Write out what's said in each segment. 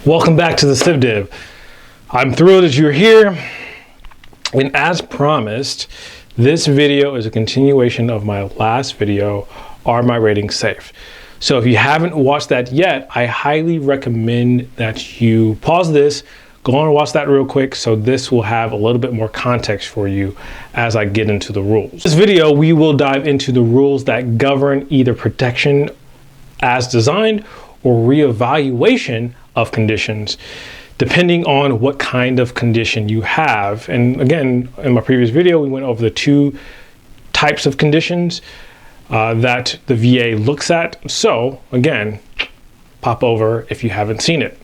Welcome back to the CivDiv. I'm thrilled that you're here. And as promised, this video is a continuation of my last video, Are My Ratings Safe? So if you haven't watched that yet, I highly recommend that you pause this, go on and watch that real quick, so this will have a little bit more context for you as I get into the rules. In this video, we will dive into the rules that govern either protection as designed or reevaluation of conditions, depending on what kind of condition you have. And again, in my previous video, we went over the two types of conditions that the VA looks at. So again, pop over if you haven't seen it.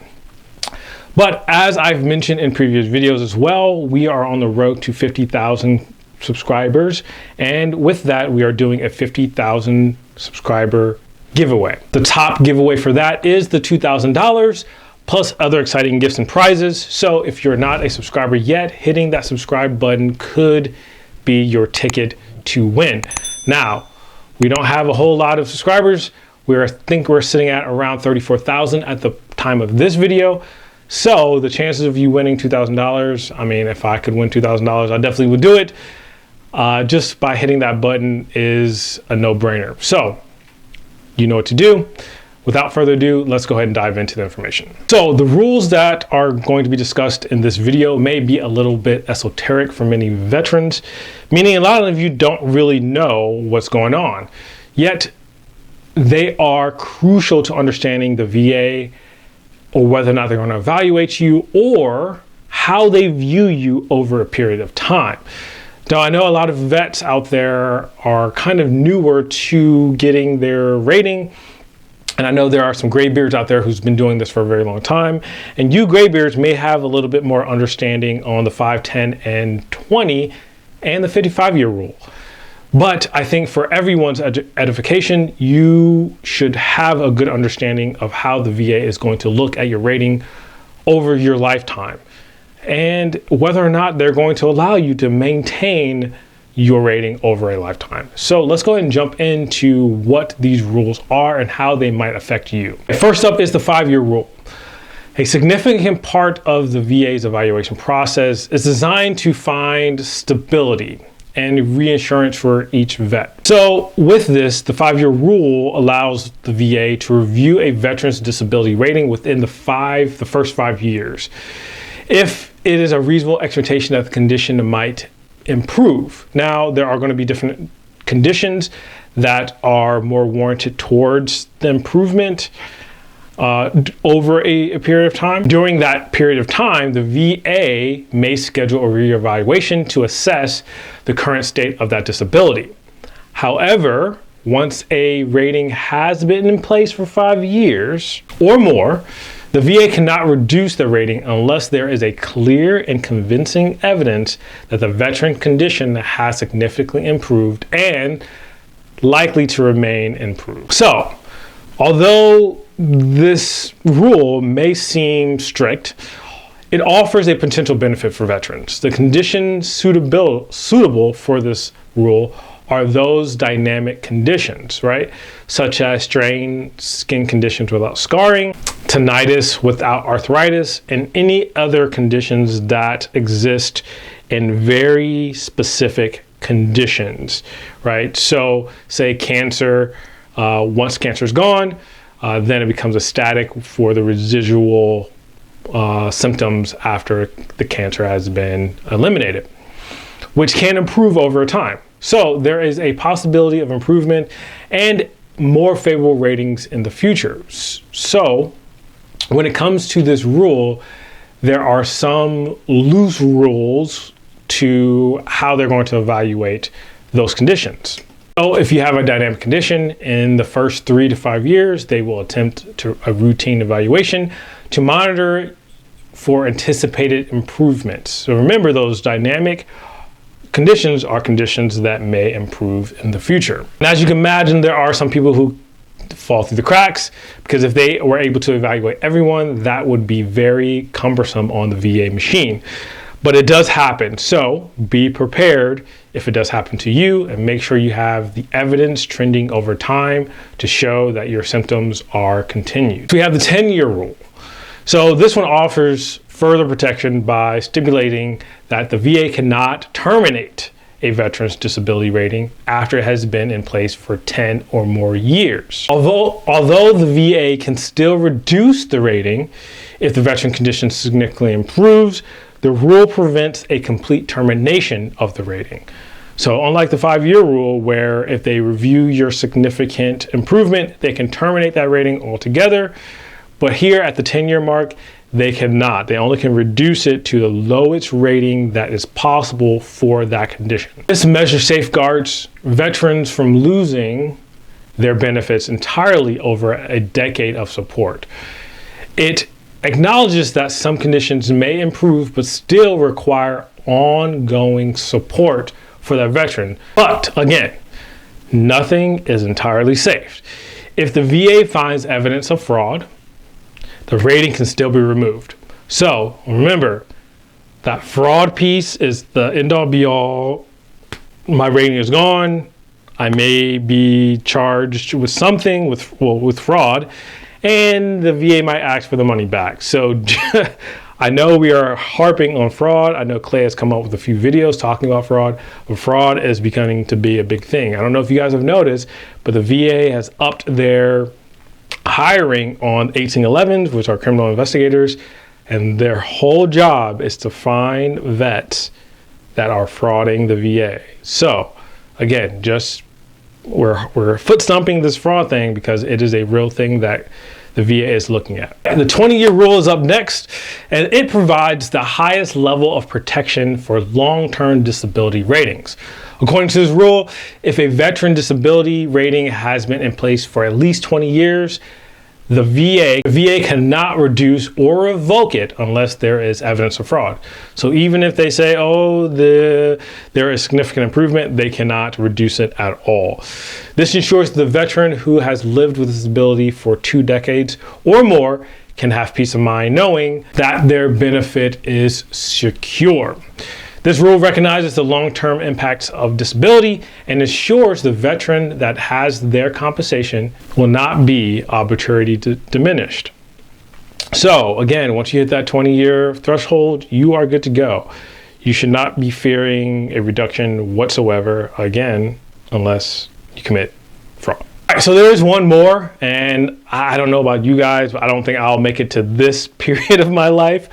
But as I've mentioned in previous videos as well, we are on the road to 50,000 subscribers. And with that, we are doing a 50,000 subscriber giveaway. The top giveaway for that is the $2,000 plus other exciting gifts and prizes. So if you're not a subscriber yet, hitting that subscribe button could be your ticket to win. Now, we don't have a whole lot of subscribers. I think we're sitting at around 34,000 at the time of this video. So the chances of you winning $2,000, I mean, if I could win $2,000, I definitely would do it. Just by hitting that button is a no-brainer. So you know what to do. Without further ado, let's go ahead and dive into the information. So the rules that are going to be discussed in this video may be a little bit esoteric for many veterans, meaning a lot of you don't really know what's going on. Yet they are crucial to understanding the VA or whether or not they're going to evaluate you or how they view you over a period of time. Now, I know a lot of vets out there are kind of newer to getting their rating. And I know there are some graybeards out there who's been doing this for a very long time. And you graybeards may have a little bit more understanding on the 5, 10, and 20 and the 55-year rule. But I think for everyone's edification, you should have a good understanding of how the VA is going to look at your rating over your lifetime and whether or not they're going to allow you to maintain your rating over a lifetime. So let's go ahead and jump into what these rules are and how they might affect you. First up is the 5-year rule. A significant part of the VA's evaluation process is designed to find stability and reinsurance for each vet. So with this, the 5-year rule allows the VA to review a veteran's disability rating within the first 5 years, if it is a reasonable expectation that the condition might improve. Now, there are going to be different conditions that are more warranted towards the improvement over a period of time. During that period of time, the VA may schedule a reevaluation to assess the current state of that disability. However, once a rating has been in place for 5 years or more, the VA cannot reduce the rating unless there is a clear and convincing evidence that the veteran condition has significantly improved and likely to remain improved. So, although this rule may seem strict, it offers a potential benefit for veterans. The conditions suitable for this rule are those dynamic conditions, right? Such as strained skin conditions without scarring, tinnitus without arthritis, and any other conditions that exist in very specific conditions, right? So say cancer, once cancer is gone, then it becomes a static for the residual symptoms after the cancer has been eliminated, which can improve over time. So there is a possibility of improvement and more favorable ratings in the future. So when it comes to this rule, there are some loose rules to how they're going to evaluate those conditions. So if you have a dynamic condition in the first 3 to 5 years, they will attempt a routine evaluation to monitor for anticipated improvements. So remember, those dynamic conditions are conditions that may improve in the future. And as you can imagine, there are some people who fall through the cracks because if they were able to evaluate everyone, that would be very cumbersome on the VA machine. But it does happen. So be prepared if it does happen to you, and make sure you have the evidence trending over time to show that your symptoms are continued. So we have the 10-year rule. So this one offers further protection by stipulating that the VA cannot terminate a veteran's disability rating after it has been in place for 10 or more years. Although the VA can still reduce the rating if the veteran condition significantly improves, the rule prevents a complete termination of the rating. So unlike the 5-year rule, where if they review your significant improvement, they can terminate that rating altogether. But here at the 10-year mark, they cannot. They only can reduce it to the lowest rating that is possible for that condition. This measure safeguards veterans from losing their benefits entirely over a decade of support. It acknowledges that some conditions may improve but still require ongoing support for that veteran. But again, nothing is entirely safe. If the VA finds evidence of fraud, the rating can still be removed. So remember, that fraud piece is the end all be all. My rating is gone. I may be charged with something with fraud, and the VA might ask for the money back. So I know we are harping on fraud. I know Clay has come up with a few videos talking about fraud, but fraud is becoming to be a big thing. I don't know if you guys have noticed, but the VA has upped their hiring on 1811s, which are criminal investigators, and their whole job is to find vets that are frauding the VA. So again, just we're foot stomping this fraud thing because it is a real thing that the VA is looking at. And the 20-year rule is up next, and it provides the highest level of protection for long-term disability ratings. According to this rule, if a veteran disability rating has been in place for at least 20 years, the VA cannot reduce or revoke it unless there is evidence of fraud. So even if they say, oh, there is significant improvement, they cannot reduce it at all. This ensures the veteran who has lived with disability for 2 decades or more can have peace of mind knowing that their benefit is secure. This rule recognizes the long-term impacts of disability and assures the veteran that has their compensation will not be arbitrarily diminished. So again, once you hit that 20-year threshold, you are good to go. You should not be fearing a reduction whatsoever, again, unless you commit fraud. All right, so there is one more, and I don't know about you guys, but I don't think I'll make it to this period of my life,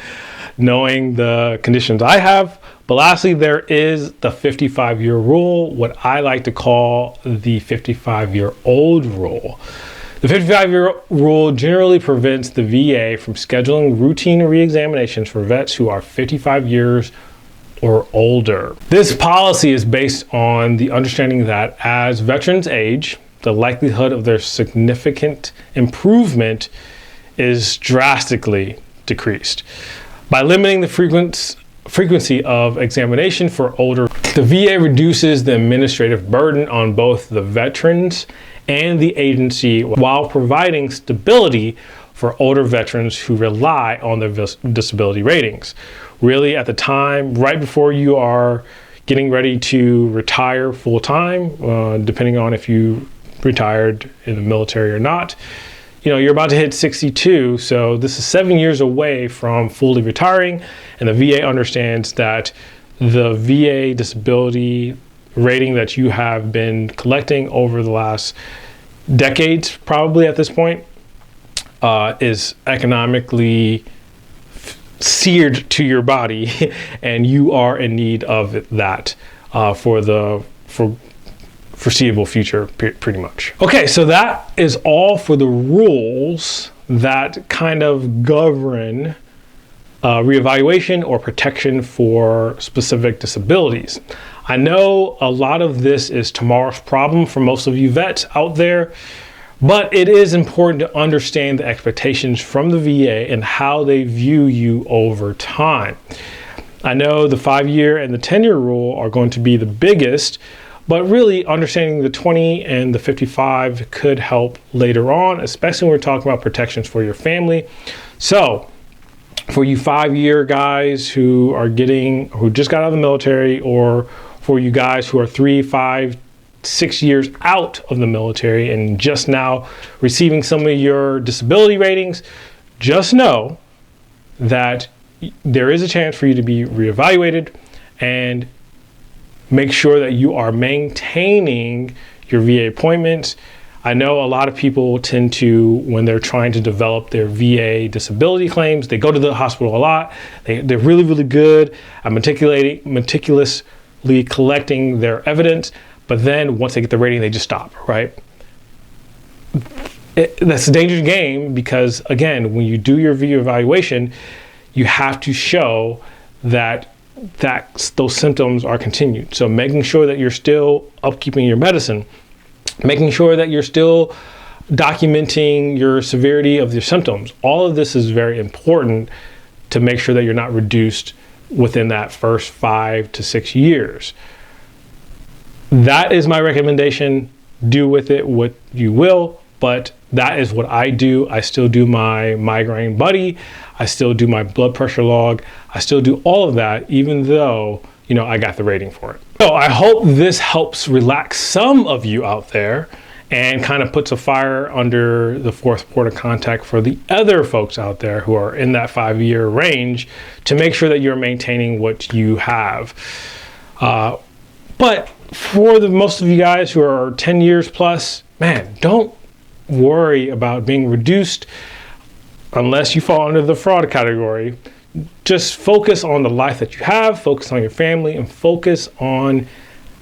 knowing the conditions I have. But lastly, there is the 55-year rule, what I like to call the 55-year-old rule. The 55-year rule generally prevents the VA from scheduling routine re-examinations for vets who are 55 years or older. This policy is based on the understanding that as veterans age, the likelihood of their significant improvement is drastically decreased. By limiting the frequency of examination for older, the VA reduces the administrative burden on both the veterans and the agency while providing stability for older veterans who rely on their disability ratings. Really, at the time, right before you are getting ready to retire full-time, depending on if you retired in the military or not, you're about to hit 62, so this is 7 years away from fully retiring, and the VA understands that the VA disability rating that you have been collecting over the last decades, probably at this point, is economically seared to your body, and you are in need of that for foreseeable future, pretty much. Okay, so that is all for the rules that kind of govern reevaluation or protection for specific disabilities. I know a lot of this is tomorrow's problem for most of you vets out there, but it is important to understand the expectations from the VA and how they view you over time. I know the 5-year and the 10-year rule are going to be the biggest, but really understanding the 20 and the 55 could help later on, especially when we're talking about protections for your family. So for you 5-year guys who just got out of the military, or for you guys who are 3, 5, 6 years out of the military and just now receiving some of your disability ratings, just know that there is a chance for you to be reevaluated, and make sure that you are maintaining your VA appointments. I know a lot of people tend to, when they're trying to develop their VA disability claims, they go to the hospital a lot. They're really, really good at meticulously collecting their evidence, but then once they get the rating, they just stop, right? That's a dangerous game because, again, when you do your VA evaluation, you have to show that those symptoms are continued. So making sure that you're still upkeeping your medicine, making sure that you're still documenting your severity of your symptoms. All of this is very important to make sure that you're not reduced within that first 5 to 6 years. That is my recommendation. Do with it what you will, but that is what I do. I still do my migraine buddy. I still do my blood pressure log. I still do all of that, even though, you know, I got the rating for it. So I hope this helps relax some of you out there and kind of puts a fire under the fourth port of contact for the other folks out there who are in that 5-year range to make sure that you're maintaining what you have. But for the most of you guys who are 10 years plus, man, don't worry about being reduced unless you fall under the fraud category. Just focus on the life that you have, focus on your family, and focus on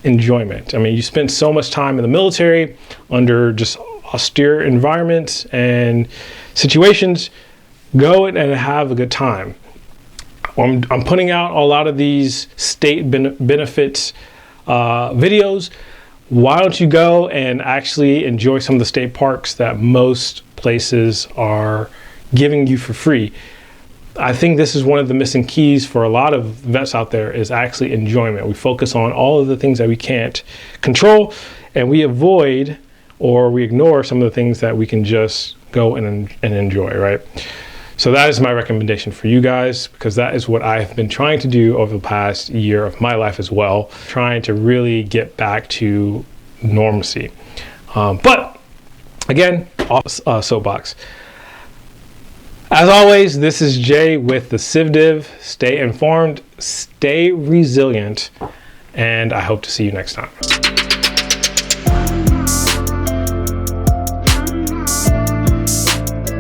enjoyment. I mean, you spend so much time in the military under just austere environments and situations. Go and have a good time. I'm putting out a lot of these state benefits videos. Why don't you go and actually enjoy some of the state parks that most places are giving you for free? I think this is one of the missing keys for a lot of vets out there is actually enjoyment. We focus on all of the things that we can't control, and we avoid or we ignore some of the things that we can just go and enjoy, right? So that is my recommendation for you guys, because that is what I've been trying to do over the past year of my life as well, trying to really get back to normalcy. But again, soapbox. As always, this is Jay with TheCivDiv. Stay informed, stay resilient, and I hope to see you next time.